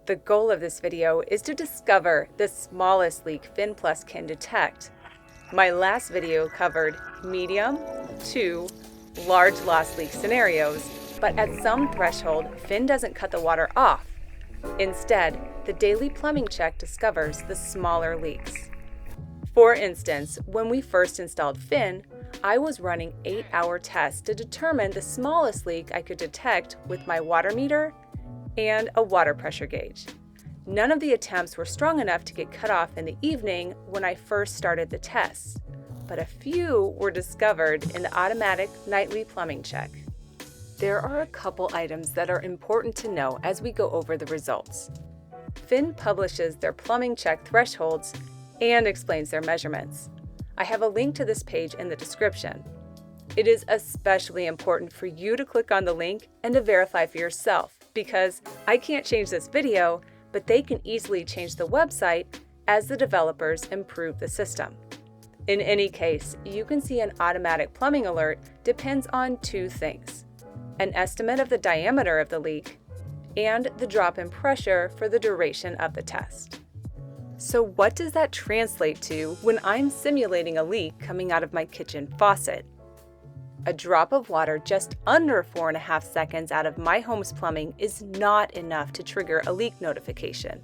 The goal of this video is to discover the smallest leak Phyn Plus can detect. My last video covered medium to large loss leak scenarios, but at some threshold, Phyn doesn't cut the water off. Instead, the daily plumbing check discovers the smaller leaks. For instance, when we first installed Phyn, I was running 8-hour tests to determine the smallest leak I could detect with my water meter and a water pressure gauge. None of the attempts were strong enough to get cut off in the evening when I first started the tests, but a few were discovered in the automatic nightly plumbing check. There are a couple items that are important to know as we go over the results. Phyn publishes their plumbing check thresholds and explains their measurements. I have a link to this page in the description. It is especially important for you to click on the link and to verify for yourself, because I can't change this video, but they can easily change the website as the developers improve the system. In any case, you can see an automatic plumbing alert depends on two things: an estimate of the diameter of the leak and the drop in pressure for the duration of the test. So what does that translate to when I'm simulating a leak coming out of my kitchen faucet? A drop of water just under 4.5 seconds out of my home's plumbing is not enough to trigger a leak notification.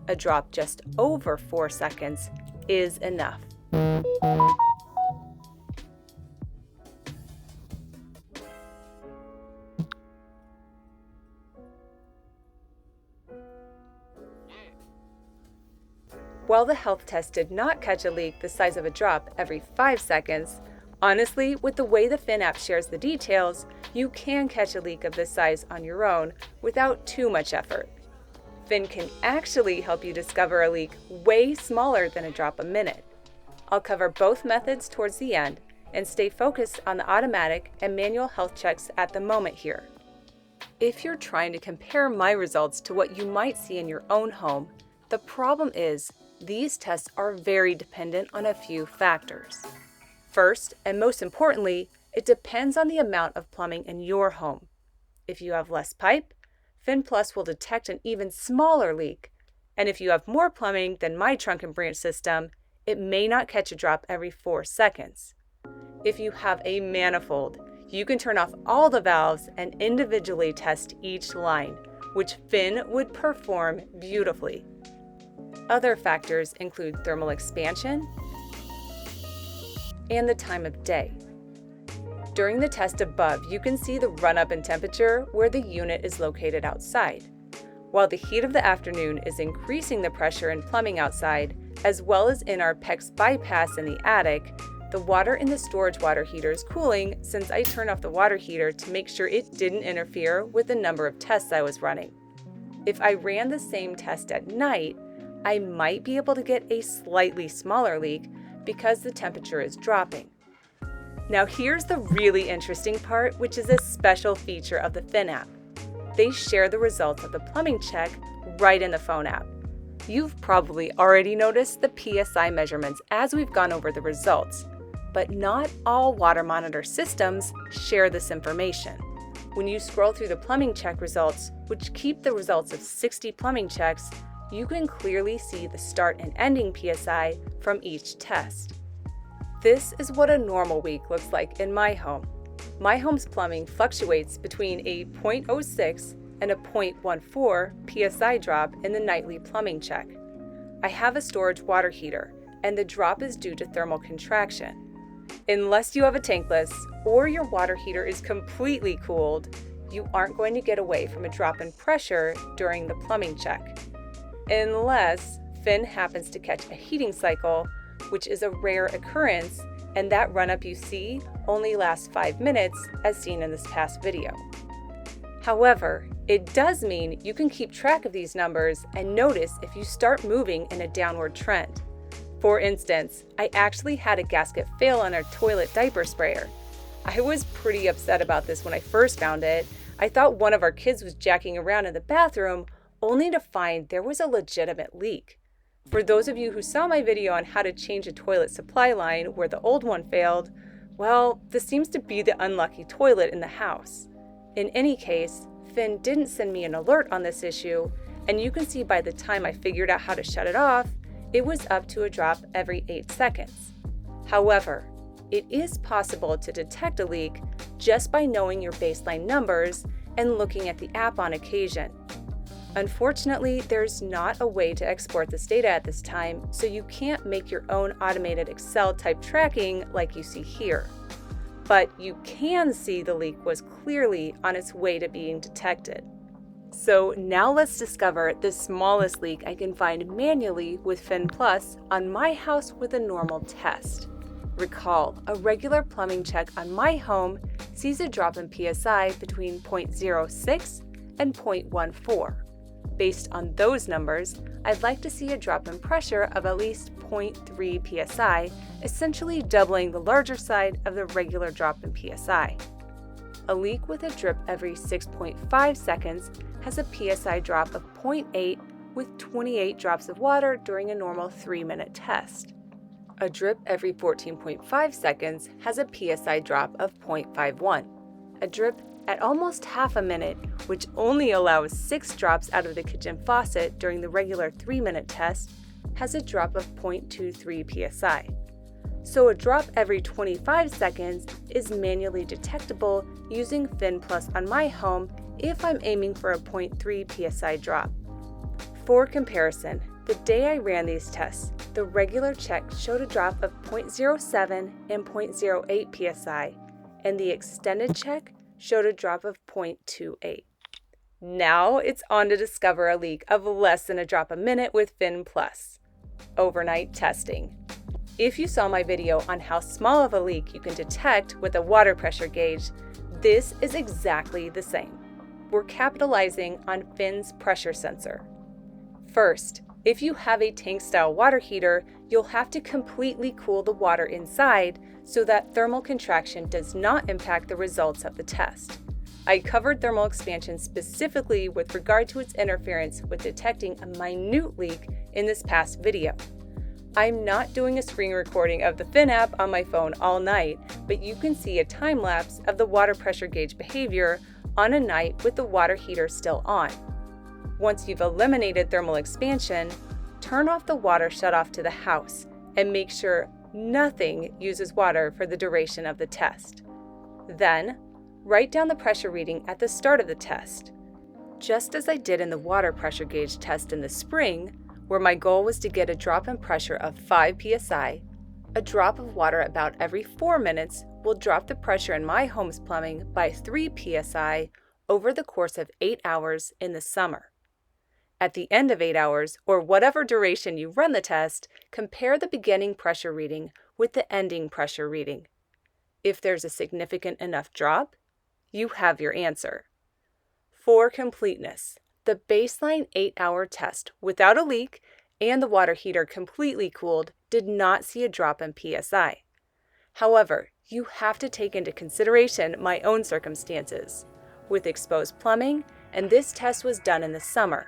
A drop just over 4 seconds is enough. While the health test did not catch a leak the size of a drop every 5 seconds, honestly, with the way the Phyn app shares the details, you can catch a leak of this size on your own without too much effort. Phyn can actually help you discover a leak way smaller than a drop a minute. I'll cover both methods towards the end and stay focused on the automatic and manual health checks at the moment here. If you're trying to compare my results to what you might see in your own home, the problem is these tests are very dependent on a few factors. First, and most importantly, it depends on the amount of plumbing in your home. If you have less pipe, Phyn Plus will detect an even smaller leak. And if you have more plumbing than my trunk and branch system, it may not catch a drop every 4 seconds. If you have a manifold, you can turn off all the valves and individually test each line, which Phyn would perform beautifully. Other factors include thermal expansion and the time of day. During the test above, you can see the run-up in temperature where the unit is located outside. While the heat of the afternoon is increasing the pressure in plumbing outside, as well as in our PEX bypass in the attic, the water in the storage water heater is cooling since I turned off the water heater to make sure it didn't interfere with the number of tests I was running. If I ran the same test at night, I might be able to get a slightly smaller leak because the temperature is dropping. Now here's the really interesting part, which is a special feature of the Phyn app. They share the results of the plumbing check right in the phone app. You've probably already noticed the PSI measurements as we've gone over the results, but not all water monitor systems share this information. When you scroll through the plumbing check results, which keep the results of 60 plumbing checks, you can clearly see the start and ending PSI from each test. This is what a normal week looks like in my home. My home's plumbing fluctuates between a 0.06 and a 0.14 PSI drop in the nightly plumbing check. I have a storage water heater, and the drop is due to thermal contraction. Unless you have a tankless or your water heater is completely cooled, you aren't going to get away from a drop in pressure during the plumbing check. Unless Phyn happens to catch a heating cycle, which is a rare occurrence, and that run-up you see only lasts 5 minutes, as seen in this past video. However, it does mean you can keep track of these numbers and notice if you start moving in a downward trend. For instance, I actually had a gasket fail on our toilet diaper sprayer. I was pretty upset about this when I first found it. I thought one of our kids was jacking around in the bathroom, only to find there was a legitimate leak. For those of you who saw my video on how to change a toilet supply line where the old one failed, well, this seems to be the unlucky toilet in the house. In any case, Phyn didn't send me an alert on this issue, and you can see by the time I figured out how to shut it off, it was up to a drop every 8 seconds. However, it is possible to detect a leak just by knowing your baseline numbers and looking at the app on occasion. Unfortunately, there's not a way to export this data at this time, so you can't make your own automated Excel-type tracking like you see here. But you can see the leak was clearly on its way to being detected. So now let's discover the smallest leak I can find manually with Phyn Plus on my house with a normal test. Recall, a regular plumbing check on my home sees a drop in PSI between 0.06 and 0.14. Based on those numbers, I'd like to see a drop in pressure of at least 0.3 psi, essentially doubling the larger side of the regular drop in psi. A leak with a drip every 6.5 seconds has a psi drop of 0.8 with 28 drops of water during a normal 3-minute test. A drip every 14.5 seconds has a psi drop of 0.51. A drip at almost half a minute, which only allows 6 drops out of the kitchen faucet during the regular 3-minute test, has a drop of 0.23 psi. So a drop every 25 seconds is manually detectable using Phyn Plus on my home if I'm aiming for a 0.3 psi drop. For comparison, the day I ran these tests, the regular check showed a drop of 0.07 and 0.08 psi, and the extended check showed a drop of 0.28. Now it's on to discover a leak of less than a drop a minute with Phyn Plus. Overnight testing. If you saw my video on how small of a leak you can detect with a water pressure gauge, this is exactly the same. We're capitalizing on Phyn's pressure sensor. First, if you have a tank-style water heater, you'll have to completely cool the water inside so that thermal contraction does not impact the results of the test. I covered thermal expansion specifically with regard to its interference with detecting a minute leak in this past video. I'm not doing a screen recording of the Phyn app on my phone all night, but you can see a time lapse of the water pressure gauge behavior on a night with the water heater still on. Once you've eliminated thermal expansion, turn off the water shutoff to the house and make sure nothing uses water for the duration of the test. Then, write down the pressure reading at the start of the test. Just as I did in the water pressure gauge test in the spring, where my goal was to get a drop in pressure of 5 psi, a drop of water about every 4 minutes will drop the pressure in my home's plumbing by 3 psi over the course of 8 hours in the summer. At the end of 8 hours, or whatever duration you run the test, compare the beginning pressure reading with the ending pressure reading. If there's a significant enough drop, you have your answer. For completeness, the baseline 8-hour test without a leak and the water heater completely cooled did not see a drop in PSI. However, you have to take into consideration my own circumstances. With exposed plumbing, and this test was done in the summer,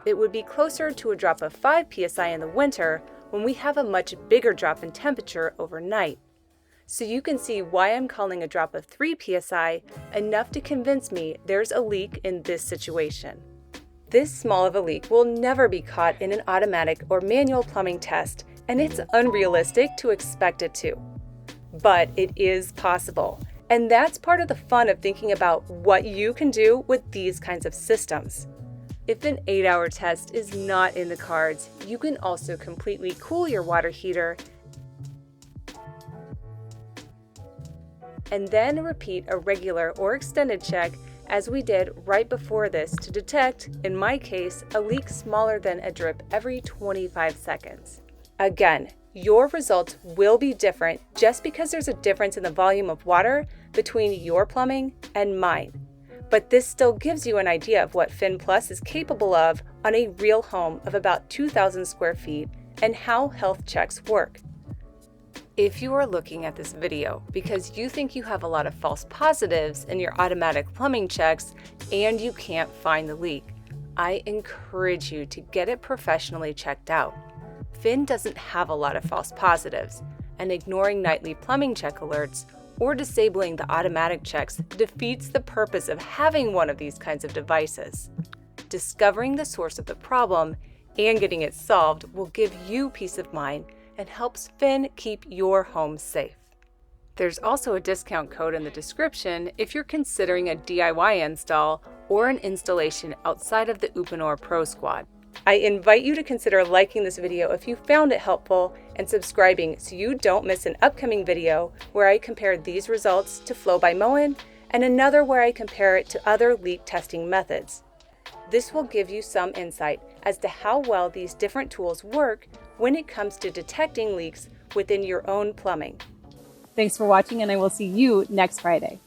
it would be closer to a drop of 5 psi in the winter when we have a much bigger drop in temperature overnight. So you can see why I'm calling a drop of 3 psi enough to convince me there's a leak in this situation. This small of a leak will never be caught in an automatic or manual plumbing test, and it's unrealistic to expect it to. But it is possible, and that's part of the fun of thinking about what you can do with these kinds of systems. If an 8-hour test is not in the cards, you can also completely cool your water heater and then repeat a regular or extended check as we did right before this to detect, in my case, a leak smaller than a drip every 25 seconds. Again, your results will be different just because there's a difference in the volume of water between your plumbing and mine. But this still gives you an idea of what Phyn Plus is capable of on a real home of about 2,000 square feet and how health checks work. If you are looking at this video because you think you have a lot of false positives in your automatic plumbing checks and you can't find the leak, I encourage you to get it professionally checked out. Phyn doesn't have a lot of false positives, and ignoring nightly plumbing check alerts or disabling the automatic checks defeats the purpose of having one of these kinds of devices. discovering the source of the problem and getting it solved will give you peace of mind and helps Phyn keep your home safe. There's also a discount code in the description if you're considering a DIY install or an installation outside of the Uponor Pro Squad. I invite you to consider liking this video if you found it helpful and subscribing so you don't miss an upcoming video where I compare these results to Flo by Moen and another where I compare it to other leak testing methods. This will give you some insight as to how well these different tools work when it comes to detecting leaks within your own plumbing. Thanks for watching, and I will see you next Friday.